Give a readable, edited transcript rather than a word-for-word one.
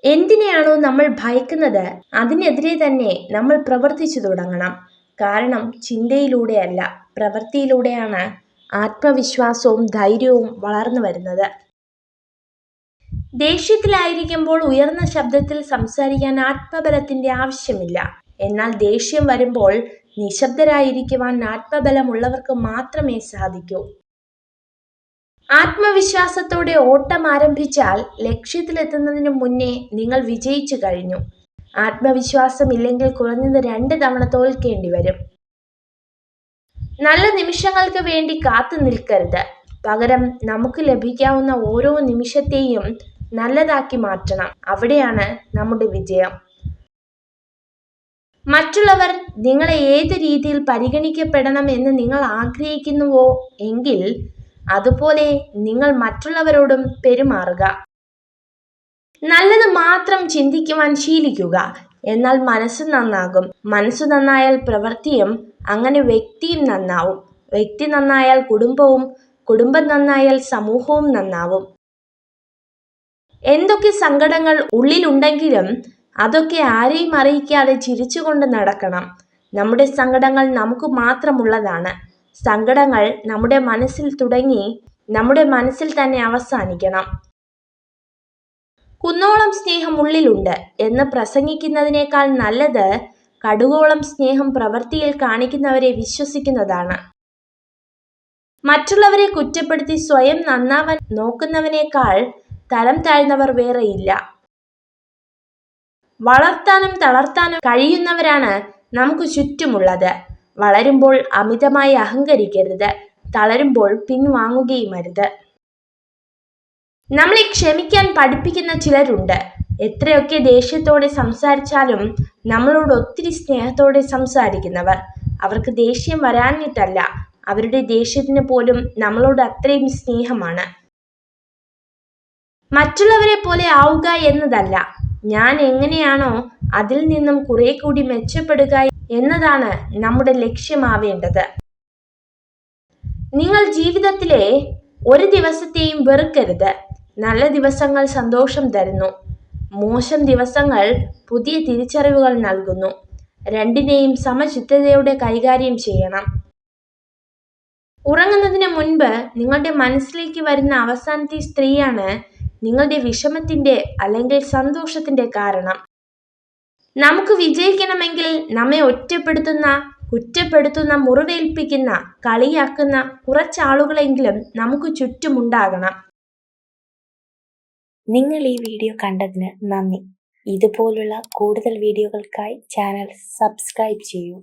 എന്തിനെയാണോ നമ്മൾ ഭയക്കുന്നത് അതിനെതിരെ തന്നെ നമ്മൾ പ്രവർത്തിച്ചു തുടങ്ങണം. കാരണം ചിന്തയിലൂടെയല്ല, പ്രവൃത്തിയിലൂടെയാണ് ആത്മവിശ്വാസവും ധൈര്യവും വളർന്നു വരുന്നത്. ദേഷ്യത്തിലായിരിക്കുമ്പോൾ ഉയർന്ന ശബ്ദത്തിൽ സംസാരിക്കാൻ ആത്മബലത്തിന്റെ ആവശ്യമില്ല. എന്നാൽ ദേഷ്യം വരുമ്പോൾ നിശബ്ദരായിരിക്കുവാൻ ആത്മബലമുള്ളവർക്ക് മാത്രമേ സാധിക്കൂ. ആത്മവിശ്വാസത്തോടെ ഓട്ടം ആരംഭിച്ചാൽ ലക്ഷ്യത്തിലെത്തുന്നതിന് മുന്നേ നിങ്ങൾ വിജയിച്ചു കഴിഞ്ഞു. ആത്മവിശ്വാസമില്ലെങ്കിൽ കുറഞ്ഞത് 2 തവണ തോൽക്കേണ്ടി വരും. നല്ല നിമിഷങ്ങൾക്ക് വേണ്ടി കാത്തു നിൽക്കരുത്. പകരം നമുക്ക് ലഭിക്കാവുന്ന ഓരോ നിമിഷത്തെയും നല്ലതാക്കി മാറ്റണം. അവിടെയാണ് നമ്മുടെ വിജയം. മറ്റുള്ളവർ നിങ്ങളെ ഏത് രീതിയിൽ പരിഗണിക്കപ്പെടണം എന്ന് നിങ്ങൾ ആഗ്രഹിക്കുന്നുവോ എങ്കിൽ അതുപോലെ നിങ്ങൾ മറ്റുള്ളവരോടും പെരുമാറുക. നല്ലത് മാത്രം ചിന്തിക്കുവാൻ ശീലിക്കുക. എന്നാൽ മനസ്സ് നന്നാകും. മനസ്സ് നന്നായാൽ പ്രവൃത്തിയും, അങ്ങനെ വ്യക്തിയും നന്നാവും. വ്യക്തി നന്നായാൽ കുടുംബവും, കുടുംബം നന്നായാൽ സമൂഹവും നന്നാവും. എന്തൊക്കെ സങ്കടങ്ങൾ ഉള്ളിലുണ്ടെങ്കിലും അതൊക്കെ ആരെയും അറിയിക്കാതെ ചിരിച്ചുകൊണ്ട് നടക്കണം. നമ്മുടെ സങ്കടങ്ങൾ നമുക്ക് മാത്രമുള്ളതാണ്. സങ്കടങ്ങൾ നമ്മുടെ മനസ്സിൽ തുടങ്ങി നമ്മുടെ മനസ്സിൽ തന്നെ അവസാനിക്കണം. കുന്നോളം സ്നേഹം ഉള്ളിലുണ്ട് എന്ന് പ്രസംഗിക്കുന്നതിനേക്കാൾ നല്ലത് കടുകോളം സ്നേഹം പ്രവൃത്തിയിൽ കാണിക്കുന്നവരെ വിശ്വസിക്കുന്നതാണ്. മറ്റുള്ളവരെ കുറ്റപ്പെടുത്തി സ്വയം നന്നാവാൻ നോക്കുന്നവനേക്കാൾ തരം താഴ്ന്നവർ വേറെയില്ല. വളർത്താനും തളർത്താനും കഴിയുന്നവരാണ് നമുക്ക് ചുറ്റുമുള്ളത്. വളരുമ്പോൾ അമിതമായി അഹങ്കരിക്കരുത്. തളരുമ്പോൾ പിൻവാങ്ങുകയുമരുത്. നമ്മളെ ക്ഷമിക്കാൻ പഠിപ്പിക്കുന്ന ചിലരുണ്ട്. എത്രയൊക്കെ ദേഷ്യത്തോടെ സംസാരിച്ചാലും നമ്മളോട് ഒത്തിരി സ്നേഹത്തോടെ സംസാരിക്കുന്നവർ. അവർക്ക് ദേഷ്യം വരാഞ്ഞിട്ടല്ല, അവരുടെ ദേഷ്യത്തിന് പോലും നമ്മളോട് അത്രയും സ്നേഹമാണ്. മറ്റുള്ളവരെ പോലെ ആവുക എന്നതല്ല, ഞാൻ എങ്ങനെയാണോ അതിൽ നിന്നും കുറെ കൂടി മെച്ചപ്പെടുക എന്നതാണ് നമ്മുടെ ലക്ഷ്യമാവേണ്ടത്. നിങ്ങൾ ജീവിതത്തിലെ ഒരു ദിവസത്തെയും വെറുക്കരുത്. നല്ല ദിവസങ്ങൾ സന്തോഷം തരുന്നു. മോശം ദിവസങ്ങൾ പുതിയ തിരിച്ചറിവുകൾ നൽകുന്നു. രണ്ടിനെയും സമചിത്തതയോടെ കൈകാര്യം ചെയ്യണം. ഉറങ്ങുന്നതിന് മുൻപ് നിങ്ങളുടെ മനസ്സിലേക്ക് വരുന്ന അവസാനത്തെ സ്ത്രീയാണ് നിങ്ങളുടെ വിഷമത്തിന്റെ അല്ലെങ്കിൽ സന്തോഷത്തിന്റെ കാരണം. നമുക്ക് വിജയിക്കണമെങ്കിൽ നമ്മെ ഒറ്റപ്പെടുത്തുന്ന, കുറ്റപ്പെടുത്തുന്ന, മുറിവേൽപ്പിക്കുന്ന, കളിയാക്കുന്ന കുറച്ചാളുകളെങ്കിലും നമുക്ക് ചുറ്റുമുണ്ടാകണം. നിങ്ങൾ ഈ വീഡിയോ കണ്ടതിന് നന്ദി. ഇതുപോലുള്ള കൂടുതൽ വീഡിയോകൾക്കായി ചാനൽ സബ്സ്ക്രൈബ് ചെയ്യൂ.